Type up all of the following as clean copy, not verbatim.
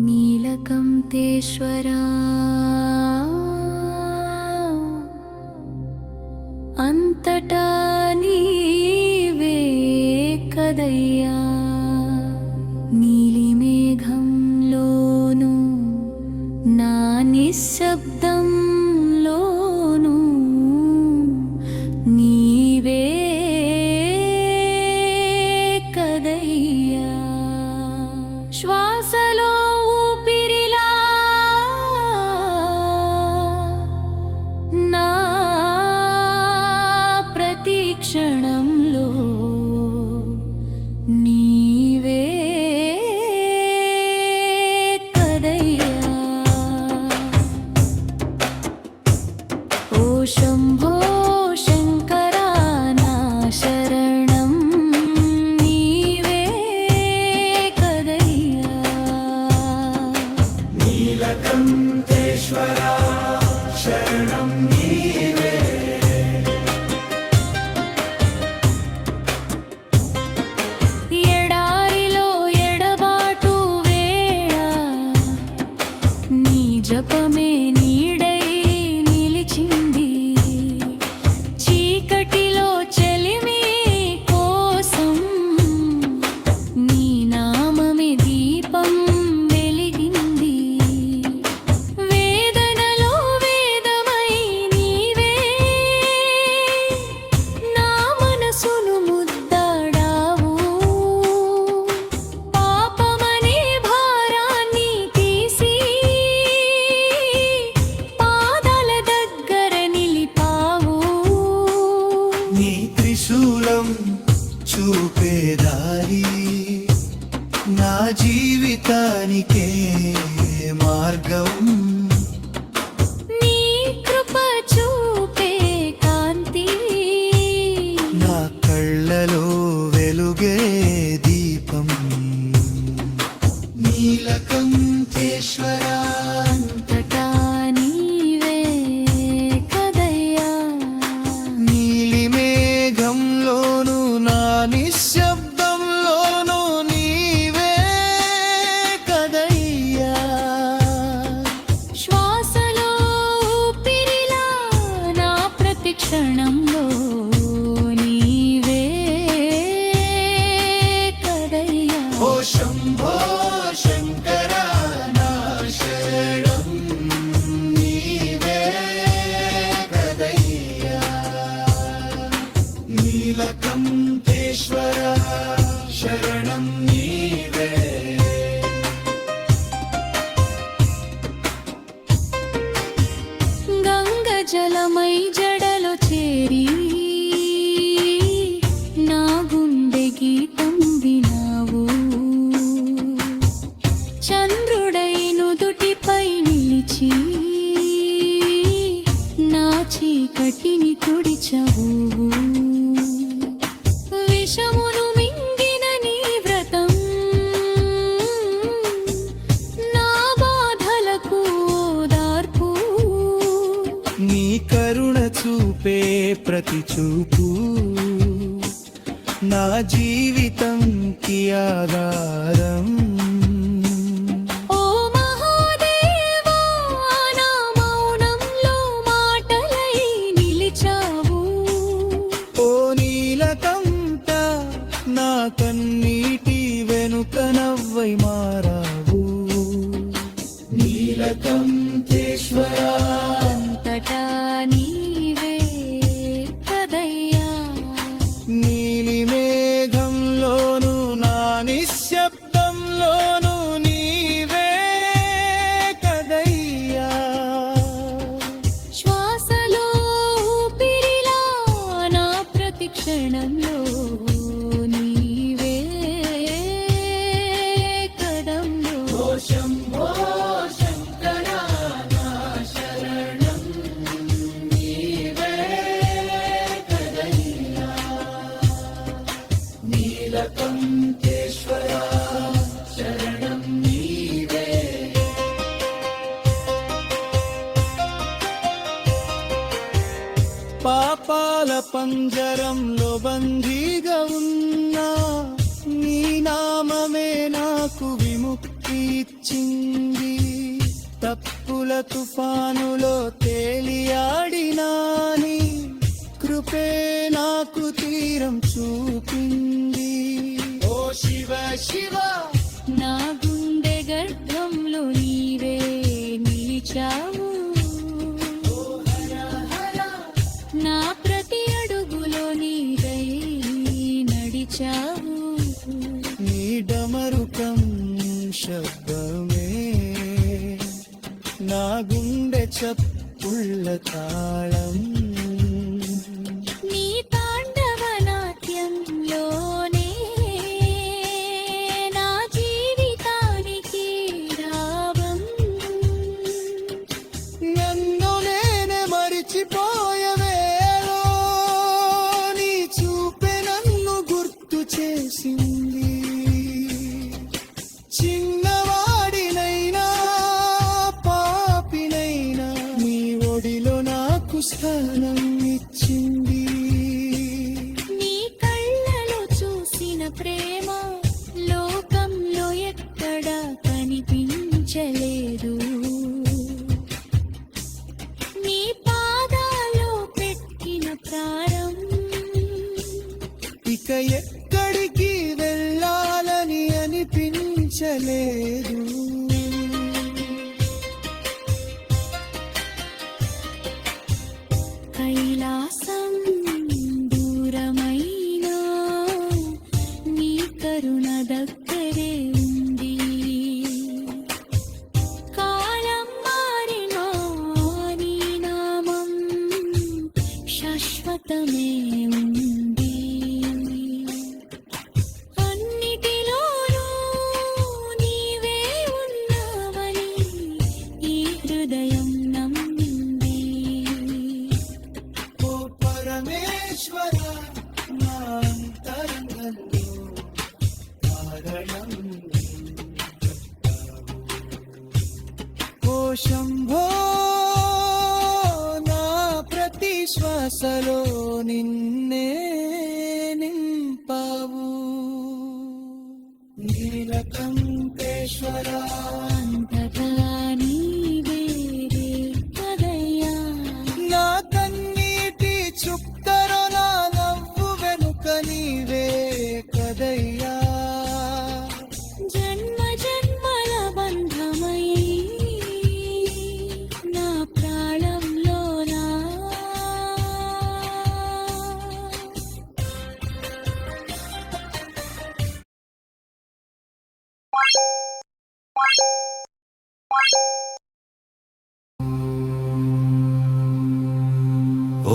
నీలకంఠేశ్వరా అంతటా నీవే కదయ్యా, నీలి మేఘంలోను నా నిశ్శబ్దంలోను నీవే కదయ్యా. శ్వాసలో ఊపిరిలా నా ప్రతి క్షణంలో నీవే కదయ్యా. ఓ శంభో శంకరా నా శరణం నీవే కదయ్యా. నీలకంఠేశ్వరా శరణం నీవే. ఎడారిలో ఎడబాటు వేళ నీ జపమే నీడై నిలిచింది. చీకటిలో చెలిమి కోసం నీ నామమే దీపం వెలిగింది. వేదనలో వేదమై నీవే నా మనసును ముద్దాడావు. పాపమనే భారాన్ని తీసి పాదాల దగ్గర నిలిపావు. నీ త్రిశూలం చూపేదారి నా జీవితానికే మార్గం. నీ కృప చూపే కాంతి నా కళ్ళలో వెలుగే దీపం. నీలకంఠేశ్వరా అంతటా నీవే కదయ్యా. నీలి మేఘంలోను నా నిశ్శబ్దంలోను నీవే కదయ్యా. శ్వాసలో ఊపిరిలా నా ప్రతి క్షణంలో నీవే కదయ్యా. ఓ శంభో శంకరా నా శరణం నీవే కదయ్యా. నీలకంఠేశ్వరా శరణం నీవే. గంగ జలమై జడలో చేరి నా గుండె గీతం వినావు. చంద్రుడై నుదుటిపై నిలిచి నా చీకటిని తుడిచవు. విషమును మింగిన నీ వ్రతం నా బాధలకు ఓదార్పు. నీ కరుణ చూపే ప్రతి చూపు నా జీవితంకి ఆధారం. ఓ మహాదేవా నా మౌనంలో మాటలై నిలిచావు. ఓ నీలకంఠ నా కన్నీటి వెనుక నవ్వై మారావు. నీలకంఠేశ్వరా అంతటా నీవే కదయ్యా. నీలి మేఘంలోను నా నిశ్శబ్దంలోను నీవే కదయ్యా. శ్వాసలో ఊపిరిలా నా ప్రతి క్షణంలో నీవే కదంలో. ఓ శంభో శంకరా నా శరణం నీవే కదయ్యా. నీలకంఠేశ్వరా శరణం నీవే. పాపాల పంజరంలో బందీగా ఉన్నా నీ నామమే నాకు విముక్తి ఇచ్చింది. తప్పుల తుఫానులో తేలియాడినాని కృపే నాకు తీరం చూపింది. ఓ శివ శివ నా గుండె గర్భంలో నీవే నిలిచావు. నా ప్రతి అడుగులో నీవై నడిచావు. నీ డమరుకం శబ్దమే నా గుండె చప్పుళ్ళ తాళం. నీ తాండవ నాట్యంలోనే నా జీవితానికి రావం. నన్ను నేనే మరిచిపోయవేలో నీ చూపే నన్ను గుర్తు చేసింది. చిన్నవాడినైనా పాపినైనా నీ ఒడిలో నాకు స్థానం ఇచ్చింది. నీ కళ్ళలో చూసిన ప్రేమ లోకంలో ఎక్కడా కనిపించలేదు. నీ పాదాల్లో పెట్టిన ప్రారం ఇక ఎక్కడికి వెళ్ళాలని అనిపించలేదు. కైలాసం దూరమైనా నీ కరుణ దగ్గరే ఉంది. కాలం మారినా నీ నామం శాశ్వతమే ఉంది. అన్నిటిలోనూ నీవే ఉన్నావని ఈ హృదయం నమ్మింది. ఓ పరమేశ్వర నా అంతరంగంలో కారణం. ఓ శంభో నా ప్రతి శ్వాసలో నిన్నే నింపావు. నీలకంఠేశ్వర అంతటా నీవే కదయ్యా. నా కన్నీటి చుక్కలో నా నవ్వు వెనుక నీవే కదయ్యా. జన్మ జన్మల బంధమై నా ప్రాణంలోనా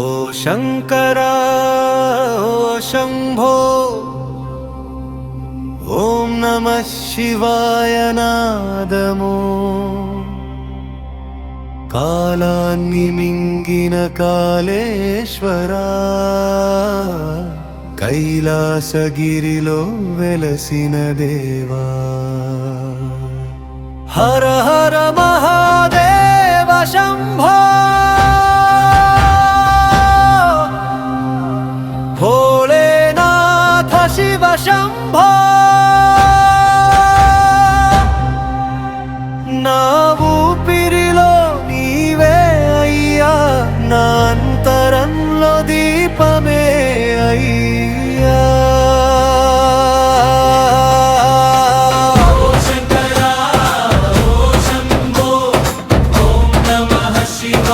ఓ శంకరా ఓ శంభో ఓం నమః శివాయ నాదమో. కాలాన్ని మింగిన కాళేశ్వరా కైలాసగిరిలో వెలసిన దేవా. హర హర మహాదేవ శంభో భోలేనాథ శివ శంభో. నా ఊపిరిలో నీవే అయ్యా, నా అంతరంలో దీపమే అయ్యా. శివ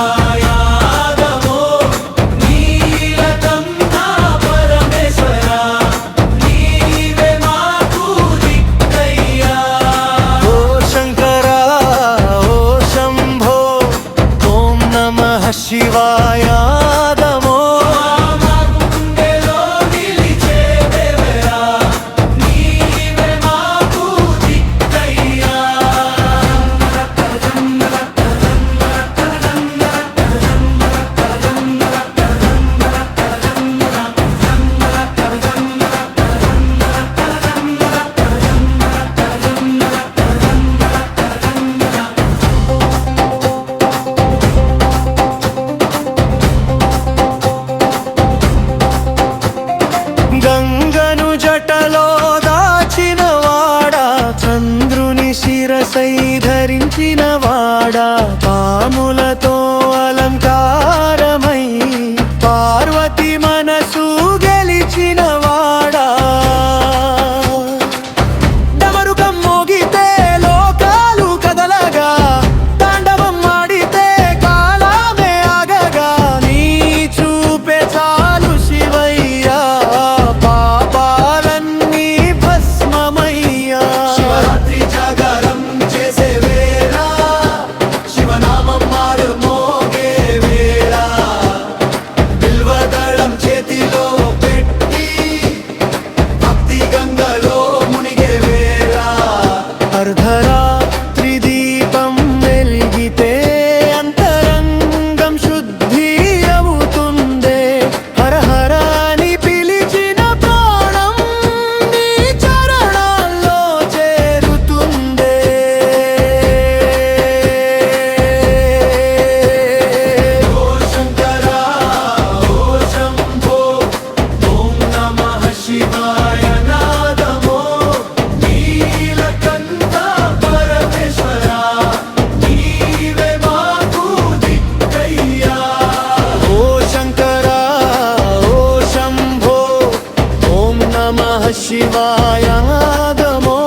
మాయాగమో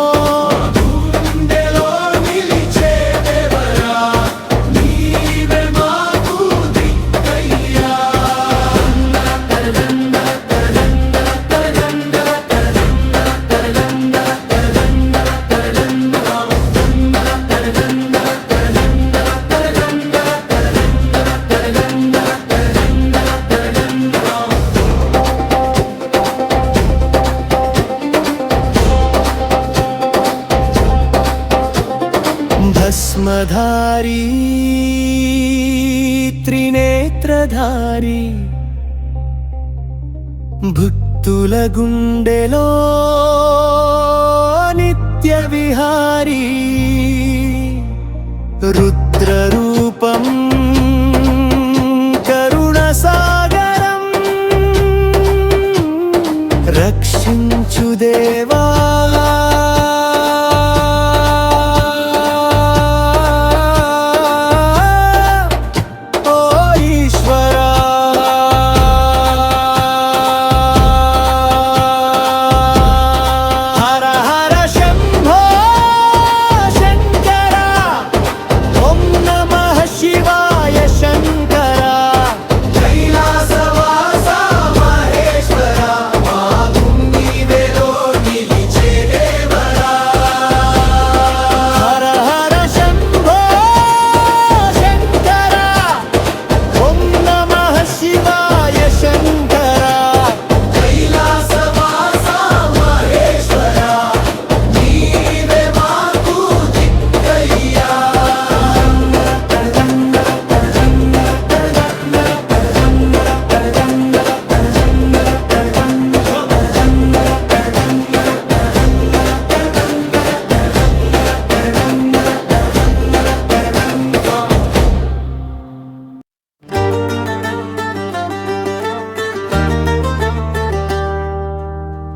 గుండెలో నిలిచే దేవరా నీవే మాకు దిక్కయ్యా. భస్మధారీ త్రినేత్రధారి భక్తుల గుండెలో నిత్య విహారీ రుద్రరూపం కరుణ సాగరం రక్షించు దేవా.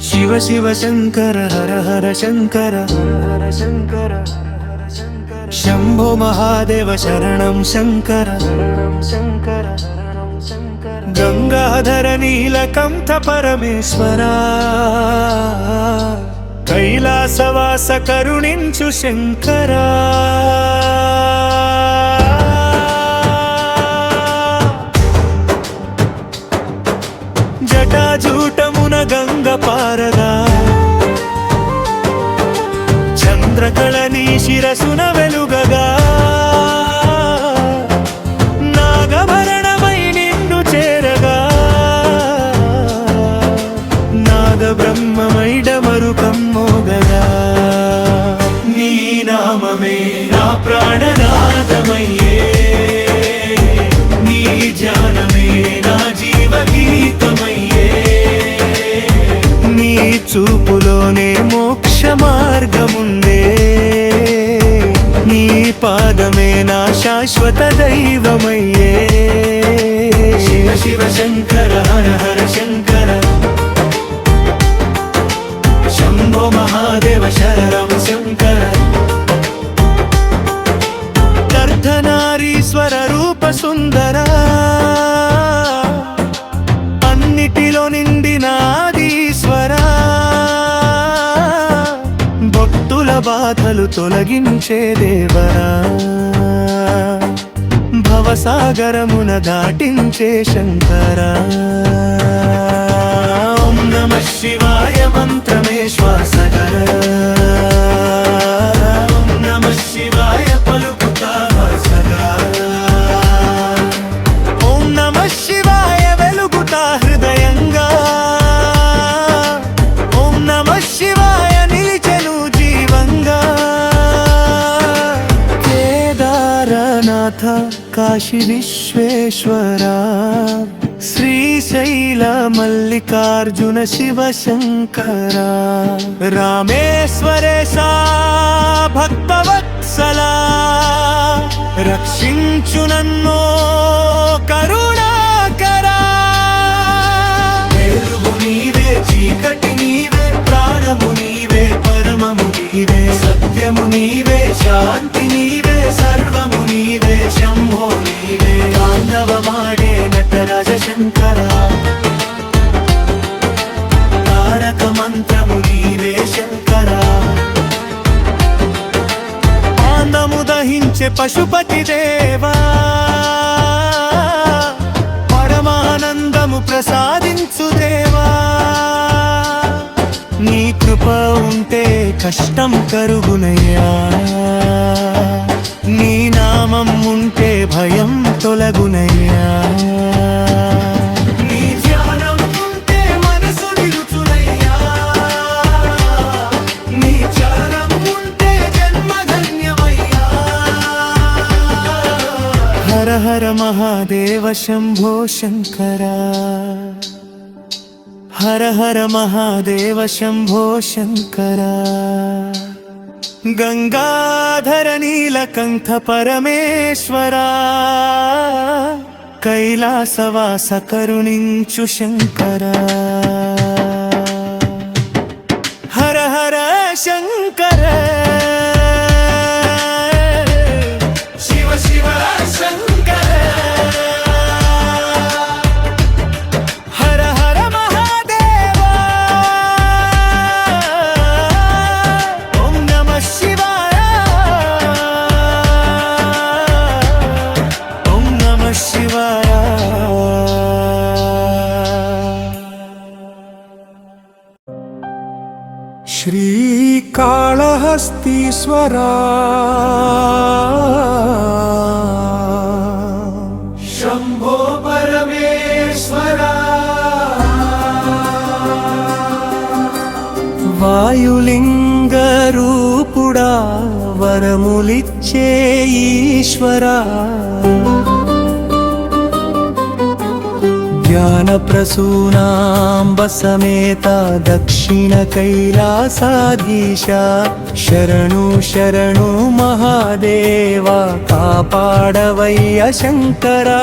శివ శివ శంకర హర హర శంకర హర శంకర శంభో మహాదేవ శరణం శంకర శంకర గంగాధర నీలకంఠ పరమేశ్వర కైలాసవాస కరుణించు శంకర. జటాజూటమున గంగ పారగా చంద్రకళని శిరసున వెలుగగా నాగభరణమై నిన్ను చేరగా నాగబ్రహ్మమై డమరుకం మోగగా నీ నామమే నా ప్రాణనాదమయ్యే నీ ధ్యానమే నా జీవగీతమయ్యే నీ చూపులోనే మోక్ష మార్గముందే నీ పాదమే నా శాశ్వత దైవమయ్యే. శివ శివ శంకర హర హర శంకర శంభో మహాదేవ శరణం శంకర అర్ధనారీశ్వర రూప సుందర అన్నిటిలో నిండినాదీశ్వర భక్తుల బాధలు తొలగించే దేవరా భవసాగరమున దాటించే శంకర. ఓం నమః శివాయ మంత్రమే శ్వాసగర ఓం నమః శివాయ పలుకుతా శ్వాసగా ఓం నమః శివాయ వెలుగుతా హృదయంగా ఓం నమః శివాయ నిలిచెను జీవంగా. కేదారనాథ కాశీ విశ్వేశ్వర శ్రీశైల మల్లికార్జున శివ శంకర రామేశ్వరేశ భక్తవత్సల రక్షించు నన్నో కరుణాకరా. వెలుగు నీవే చీకటి నీవే ప్రాణము నీవే పరమము నీవే సత్యము నీవే శాంతి నీవే సర్వము నీవే శంభో నీవే తాండవమాడే నటరాజ శంకర తారక మంత్రము నీవే పాలించే పశుపతి దేవా, పరమానందము ప్రసాదించు దేవా. నీ కృప ఉంటే కష్టం కరుగునయ్యా, నీ నామం ఉంటే భయం తొలగునయ్యా. నీ ధ్యానం ఉంటే మనసు నిలుచునయ్యా, నీ చరణం ఉంటే జన్మ ధన్యమయ్యా. హర హర మహాదేవ శంభో శంకర, హర హర మహాదేవ శంభో శంకర. గంగాధర నీలకంఠ పరమేశ్వరా, కైలాసవాస కరుణించు శంకరా. హర హర శంకర, శివ శివ శంకర. హర హర మహాదేవా, ఓం నమః శివాయ, ఓం నమః శివాయ. శ్రీకాళహస్తీశ్వరా, శంభో పరమేశ్వరా. వాయులింగ రూపుడా, వరములిచ్చే ఈశ్వరా. జ్ఞాన ప్రసూనాంబ సమేత దక్షిణ కైలాసాధీశ, శరణు శరణు మహాదేవ, కాపాడవయ్య శంకరా.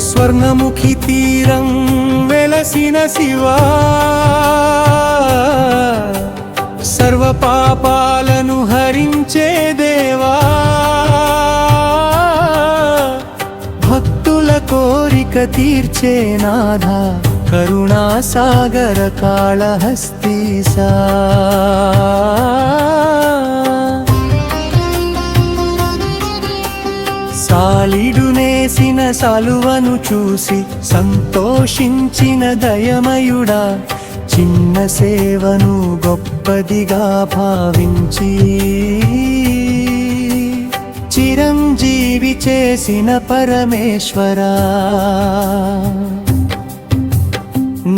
స్వర్ణముఖి తీరం వెలసిన శివా, సర్వ పాపాలను హరించే దేవా. భక్తుల కోరిక తీర్చే నాథా, కరుణాసాగర కాళహస్తీసా. సాలిడు నేసిన సలువను చూసి సంతోషించిన దయమయుడా, చిన్న సేవను గొప్పదిగా భావించి చిరంజీవి చేసిన పరమేశ్వరా.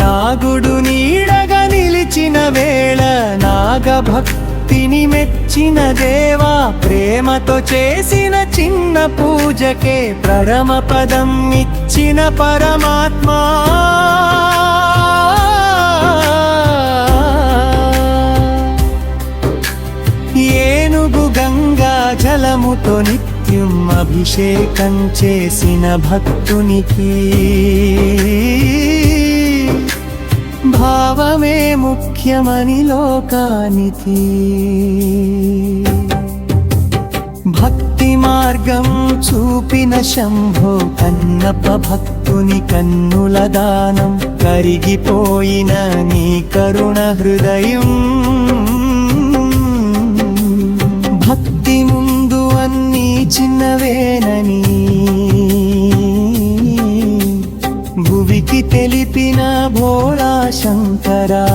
నాగుడు నీడగా నిలిచిన వేళ నాగభక్తిని మెచ్చిన దేవా, ప్రేమతో చేసిన చిన్న పూజకే పరమ పదం ఇచ్చిన పరమాత్మా. ఏనుగు గంగా జలముతో నిత్యం అభిషేకం చేసిన భక్తునికి భావమే ముఖ్యమని లోకానికి. భక్తి మార్గం చూపిన శంభో కన్నప్ప భక్తుని కన్నుల దానం, కరిగిపోయిన నీ కరుణ హృదయం. భక్తి ముందు అన్నీ చిన్నవేనని భువికి తెలిపిన భోళా శంకరా.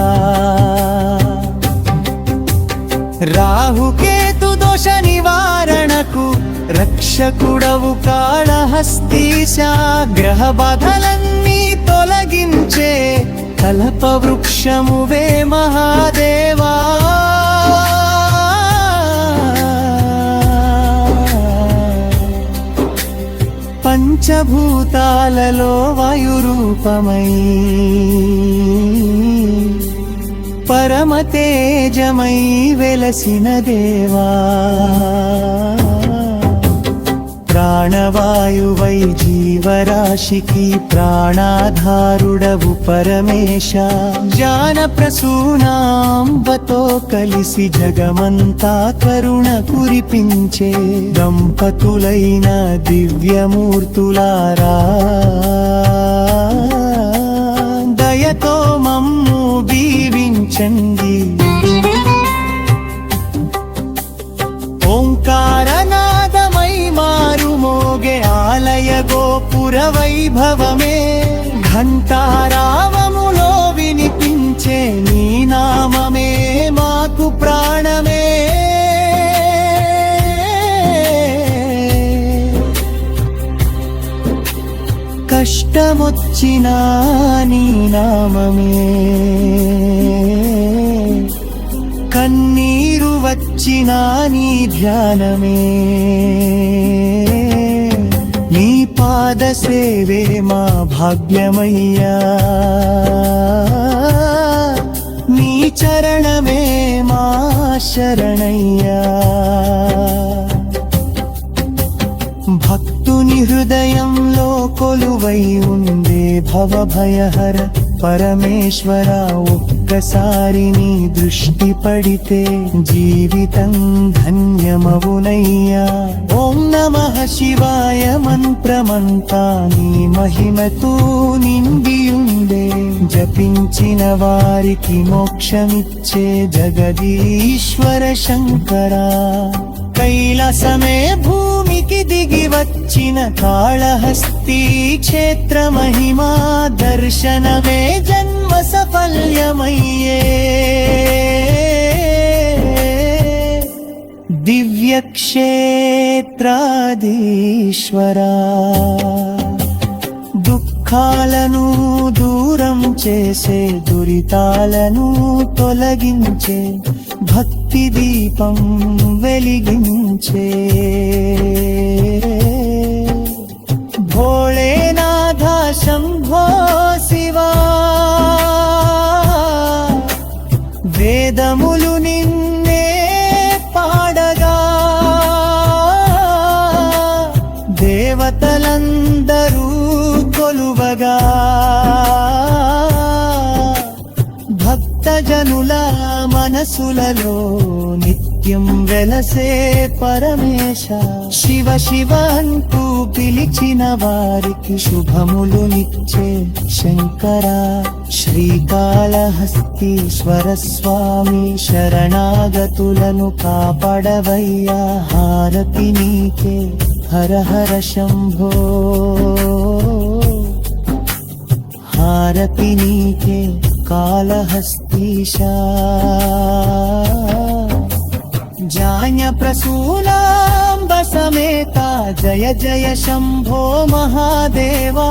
రాహుకేతు దోష నివారణకు రక్షకుడవు కాళహస్తీశ, గ్రహ బాధలన్నీ తొలగించే కల్ప వృక్షమువే మహాదేవా. పంచభూతాలలో వాయురూపమై పరమ తేజమై వెలసిన దేవా. ప్రాణవాయువై జీవరాశికి ప్రాణాధారుడవు పరమేశ, జ్ఞాన ప్రసూనాంబతో కలిసి జగమంతా కరుణ కురిపించే దంపతులైన దివ్యమూర్తులారా. దయతో మమ్ము చండీ ఓంకారనాదమై మారుమోగే ఆలయ గోపుర వైభవమే ఘంటారావములో వినిపించే నీ నామమే మాకు ప్రాణమే కష్టమొచ్చినా నీ నామమే కన్నీరు వచ్చినా నీ ధ్యానమే నీ పాద సేవే మా భాగ్యమయ్యా నీ చరణమే మా శరణయ్యా భక్తుని హృదయంలో కొలువై ఉండే భవభయహర పరమేశ్వర ఒక్కసారి నీ దృష్టి పడితే జీవితం ధన్యమవునయ్యా ఓం నమః శివాయ మంత్రమంతా నీ మహిమతో నిండియుండే జపించిన వారికి మోక్షమిచ్చే జగదీశ్వర శంకరా కైలాసమే భూమికి దిగి వచ్చిన కాళహస్తి క్షేత్ర మహిమా దర్శనమే జన్మ సఫల్యమయ్యే దివ్య క్షేత్రాధీశ్వరా దుఃఖాలను దూరం చేసే దురితాలను తొలగించే భక్తి దీపం వెలిగించే భోళేనాథ శంభో శివా వేదములు నిన్నే పాడగా దేవతలందరూ కొలువగా భక్తజనుల మనసులలో నిత్యం వెలసే పరమేశ శివ శివ అంటూ పిలిచిన వారికి శుభములు నిచ్చే శంకర శ్రీకాళహస్తీశ్వర స్వామి శరణాగతులను కాపాడవయ్యా హారతి నీకే హర హర శంభో హారతి నీకే కాళహస్తీశా జాన్య ప్రసూనాంబ సమేత జయ జయ శంభో మహాదేవా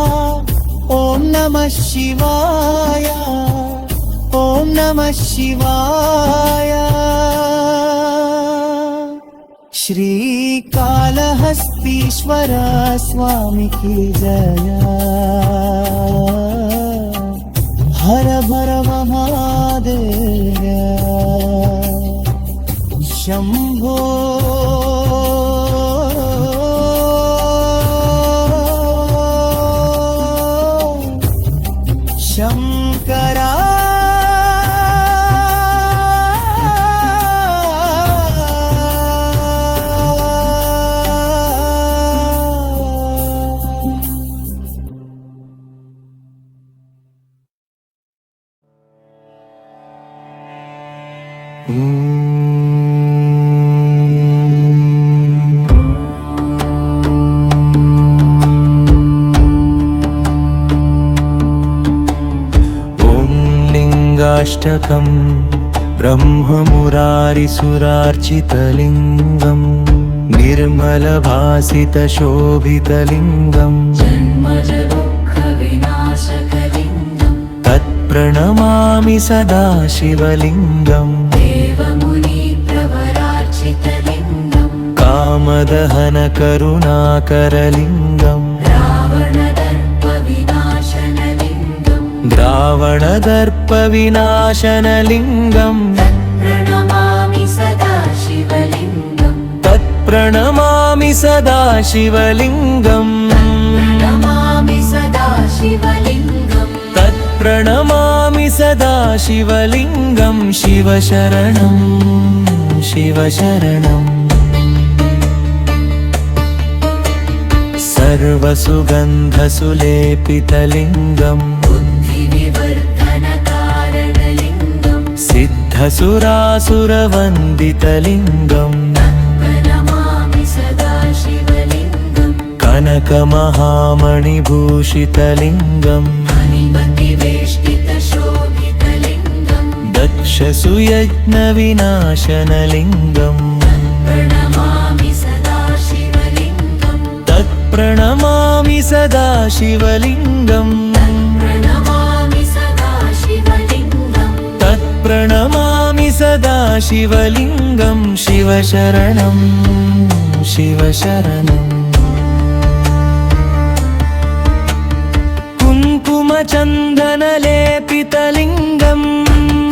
ఓం నమః శివాయ ఓం నమః శివాయ శ్రీకాళహస్తీశ్వర స్వామికి జయ హర భర మహాదేవ శంభో శంకరా లింగాష్టకం బ్రహ్మమురారిసురార్చితలింగం నిర్మలభాసితశోభితలింగం తత్ప్రణమామి సదా శివలింగం కామదహన కరుణాకరలింగం ద్రావణదర్ప వినాశనలింగం తత్ప్రణమామి సదా శివలింగం తత్ప్రణమామి సదా శివలింగం శివ శరణం శివ శరణం సర్వసుగంధసులేపితలింగం सिद्धसुरासुरवन्दितलिङ्गम् प्रणमामि सदा शिवलिङ्गम् कनकमहामणिभूषितलिङ्गम् मणिमतिवेष्टितशोभितलिङ्गम् दक्षसुयज्ञविनाशनलिङ्गम् प्रणमामि सदा शिवलिङ्गम् तत्प्रणमामि सदा शिवलिङ्गम् प्रणमामि सदा शिवलिङ्गम् तत्प्रणमामि सदा शिवलिङ्गं शिवशरणं शिवशरणम् कुङ्कुमचन्दनलेपितलिङ्गम्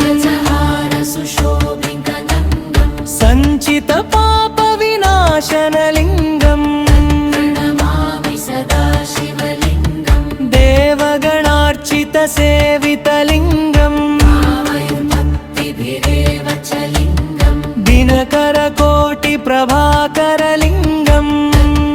गजहारसुशोभितलिङ्गम् सञ्चितपापविनाशनलिङ्गम् प्रणमामि सदा शिवलिङ्गम् देवगणार्चितसेवितलिङ्गम् भावयुर्भक्तिभिरेव च लिङ्गम् दिनकरकोटिप्रभाकरलिङ्गम्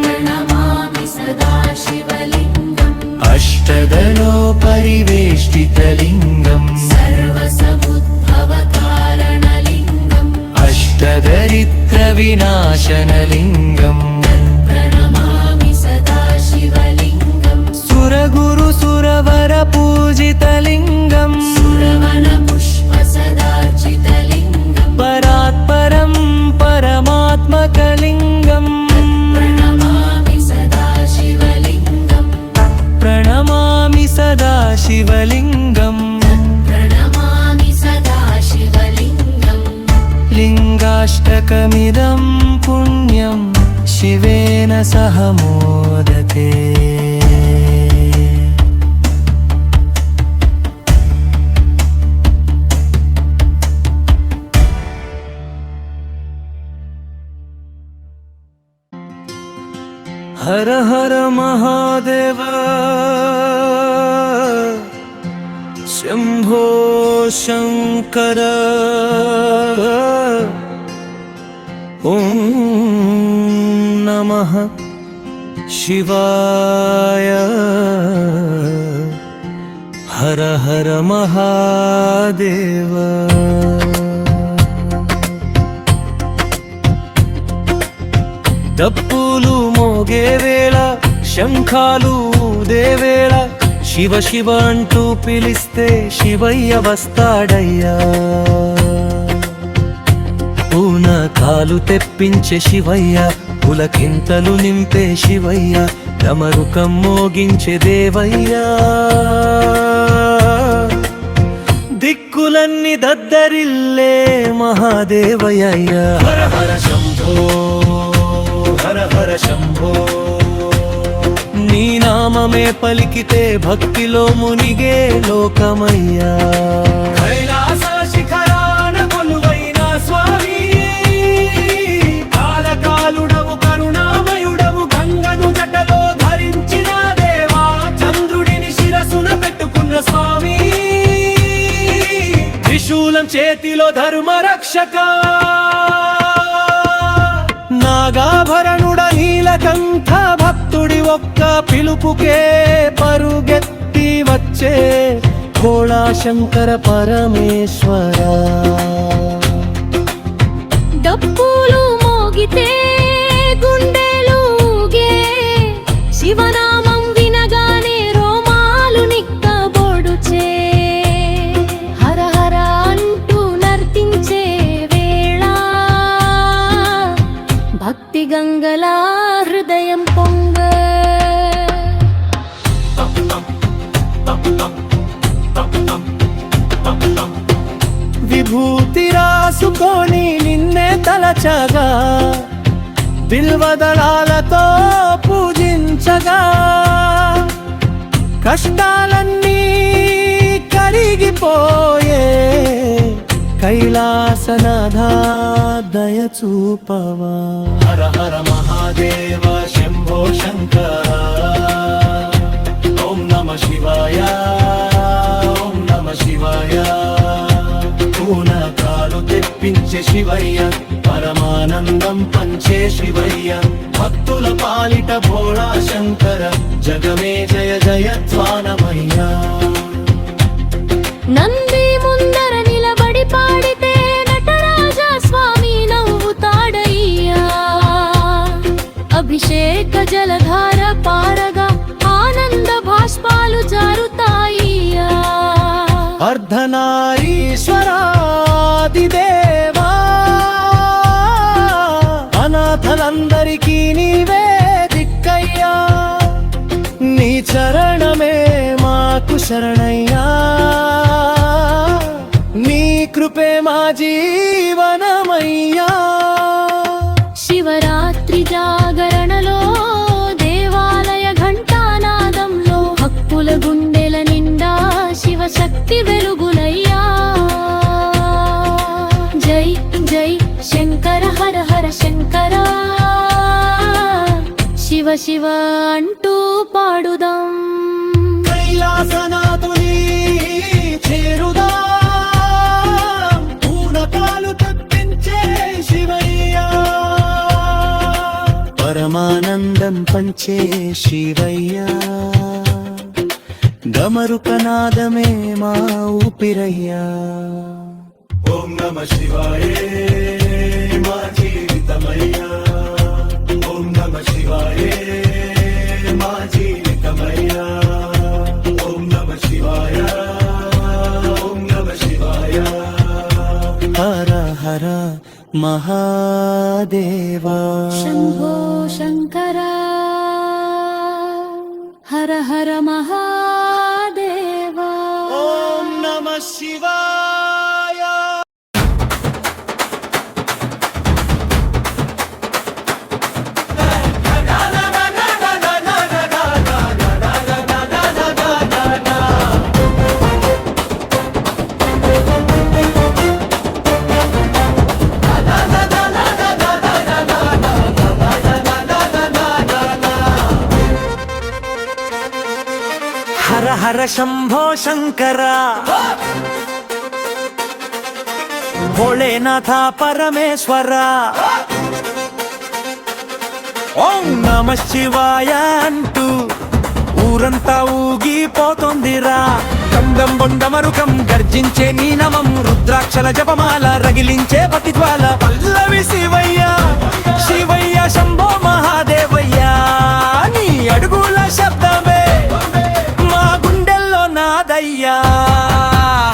प्रणमामि सदा शिवलिङ्गम् अष्टदलोपरिवेष्टितलिङ्गम् सर्वसमुद्भवकारणलिङ्गम् अष्टदरिद्रविनाशनलिङ्गम् प्रणमामि सदा शिवलिङ्गम् सुरगुरुसुरवरपूजितलिङ्गम् सुरवनपुष्पसदार्चितलिङ्गम् परात्परं परमात्मकलिङ्गम् प्रणमामि सदा शिवलिङ्गम् प्रणमामि सदा शिवलिङ्गम् प्रणमामि सदा शिवलिङ्गम् लिङ्गाष्टकमिदं पुण्यं शिवेन सह मोदते हर हर महादेव शम्भो शङ्कर ॐ नमः शिवाय हर हर महादेव డప్పులు మోగే వేళ శంఖాలు ఊదే వేళ శివ శివ అంటూ పిలిస్తే శివయ్య వస్తాడయ్యా పూనకాలు తెప్పించే శివయ్య పులకింతలు నింపే శివయ్య డమరుకం మోగించే దేవయ్యా దిక్కులన్నీ దద్దరిల్లే మహాదేవయ్య హర హర శంభో హర హర శంభో నీ నామమే పలికితే భక్తిలో మునిగే లోకమయ్యా కైలాస శిఖరాన కొలువైన స్వామి కాలకాలుడవు కరుణామయుడవు గంగను జటలో ధరించిన దేవా చంద్రుడిని శిరసున పెట్టుకున్న స్వామి త్రిశూలం చేతిలో ధర్మరక్షక నాగాభరణుడ నీలకంఠ భక్తుడి ఒక్క పిలుపుకే పరుగెత్తి వచ్చే భోళా శంకర పరమేశ్వర డప్పులు మోగితే గుండెలూగే శివనామం వినగానే రోమాలు నిక్కబొడుచే హర హర అంటూ నర్తించే వేళ భక్తి గంగలా హృదయం పొంగ విభూతి రాసుకొని నిన్నే తలచగా బిల్వదళాలతో పూజించగా కష్టాలన్నీ కరిగిపోయే కైలాసనాథా దయ చూపవా హర హర మహాదేవ శంభో శంకర ఓం నమ శివాయ ఓం నమ శివాయ పూనకాలు తెప్పించే శివయ్య పరమానందం పంచే శివయ్య భక్తుల పాలిట భోళా శంకర జగమే జయ జయధ్వానమయ్యా నంది ముందర నిలబడి పాడితే అభిషేక జలధార పారగా ఆనంద భాష్పాలు జారుతాయియా. అర్ధనారీశ్వరాదిదేవా అనాథలందరికీ నీవే దిక్కయ్యా. నీ చరణమే మాకు శరణయ్యా. నీ కృపే మా జీవనమయ్యా. శివరాత్రి జాగరణలో దేవాలయ ఘంటానాదంలో భక్తుల గుండెల నిండా శివశక్తి వెలుగులయ్యా. జై జై శంకర హర హర శంకర శివ శివ అంటూ పాడుదాం. కైలాసనాథుని చేరుదాం. పూనకాలు తప్పించే శివయ్యా. పరమానందం పంచే శివయ్యా. గమరుకనాదమే మా ఊపిరయ్యా. ఓం నమ శివాయే మా జీవితమయ్యా. ఓం నమ శివాయే మా జీవితమయ్యా. ఓం నమ శివాయ. ఓం నమ శివాయ. హర హర మహాదేవా. శంభో శంకర హర హర మహాదేవా. ఓం నమ శివాయ. హర హర శంభో శంకర భోళేనాథ పరమేశ్వర. ఓం నమ శివాయ అంటూ ఊరంతా ఊగిపోతోందిరా. కందం బొండమరుకం గర్జించే నీ నమం. రుద్రాక్షల జపమాల రగిలించే పతిజ్వాల. పల్లవి శివయ్య శివయ్య శంభో మహాదేవయ్య. నీ అడుగుల శబ్దమే మా గుండెల్లో నాదయ్యా.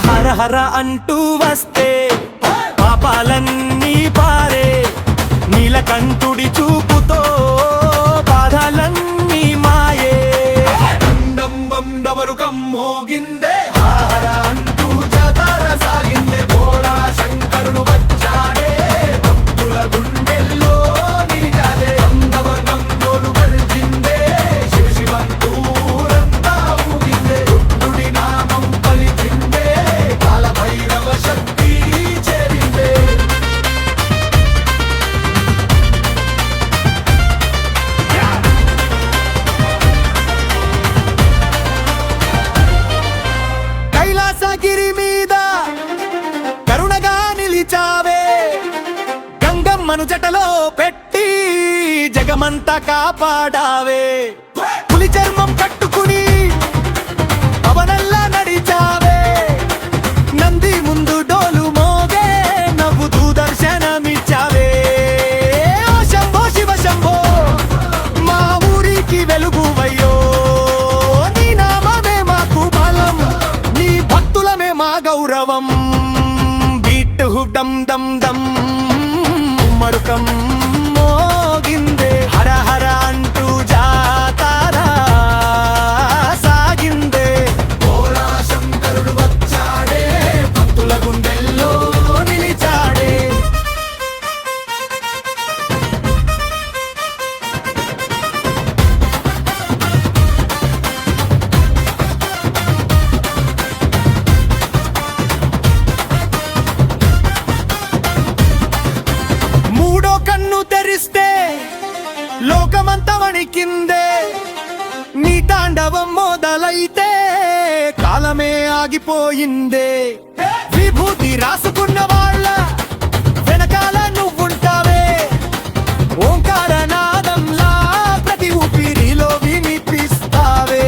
హర హర అంటూ వస్తే పాపాలన్నీ పారే. నీలకంఠుడి చూపుతో బాధలన్నీ మాయే. దండం బండవరుకం మోగిందే. హర అంటూ జాతర సాగిందే. భోళా శంకరుడు వచ్చాడే. భక్తుల గుండెల్లో నిలిచాడే. బంధవర్గం తోలు గర్జిందే. శివ శివంతూరంతా ఊగిందే. రుద్రుడి నామం పలికిందే. కాలభైరవ శక్తి చేరిందే. కైలాసగిరి మీద కరుణగా నిలిచావే. గంగమ్మను జటలో పెట్టి జగమంతా కాపాడావే. పులి చర్మం కట్టుకుని అవనల్లా నడిచావే. నంది ముందు డోలు మోగే నవ్వుతూ దర్శనమిచ్చావే. ఓ శంభో శివ శంభో మా ఊరికి వెలుగువయ్యో. నీ నామమే మాకు బలం. నీ భక్తులమే మా గౌరవం. బీట్ డమ్ దమ్ దమ్ మరుకం మోగిందే. హర హర అంటూ జాతారా సాగిందే. భోళా శంకరుడు వచ్చాడే. భక్తుల గుండెల్లో నిలిచాడే. మూడో కన్ను తెరిస్తే లోకమంతా వణికిందే. నీ తాండవం మొదలైతే కాలమే ఆగిపోయిందే. విభూతి రాసుకున్న వాళ్ళ వెనకాల నువ్వుంటావే. ఓంకారనాదంలా ప్రతి ఊపిరిలో వినిపిస్తావే.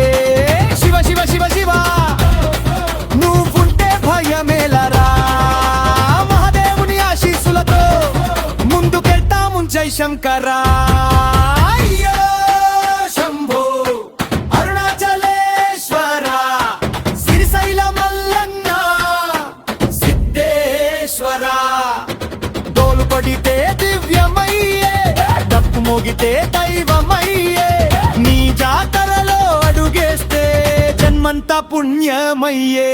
శివ శివ శివ శివ నువ్వుంటే భయమేలరా. మహాదేవుని ఆశీస్సులతో ముందుకెళ్తాము జై శంకరా. అయ్యో మోగితే దైవమయ్యే నీ జాతరలో అడుగేస్తే జన్మంతా పుణ్యమయ్యే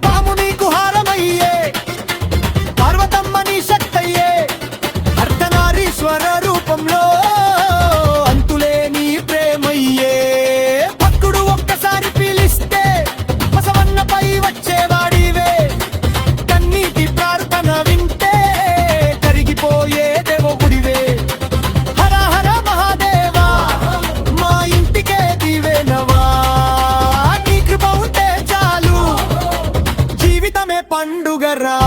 పాము నీకు హారమయ్యే పార్వతమ్మ నీ శక్తయ్యే అర్ధనారీశ్వర రూపంలో అంతులేని ప్రేమయ్యే భక్తుడు ఒక్కసారి పీలిస్తే బసవన్నపై వచ్చేవాడివే కన్నీటి ప్రార్థన వింటే కరిగిపోయే దేవుడివే హర హర మహాదేవా మా ఇంటికే దివేనవా నీ కృప ఉంటే చాలు జీవితమే పండుగరా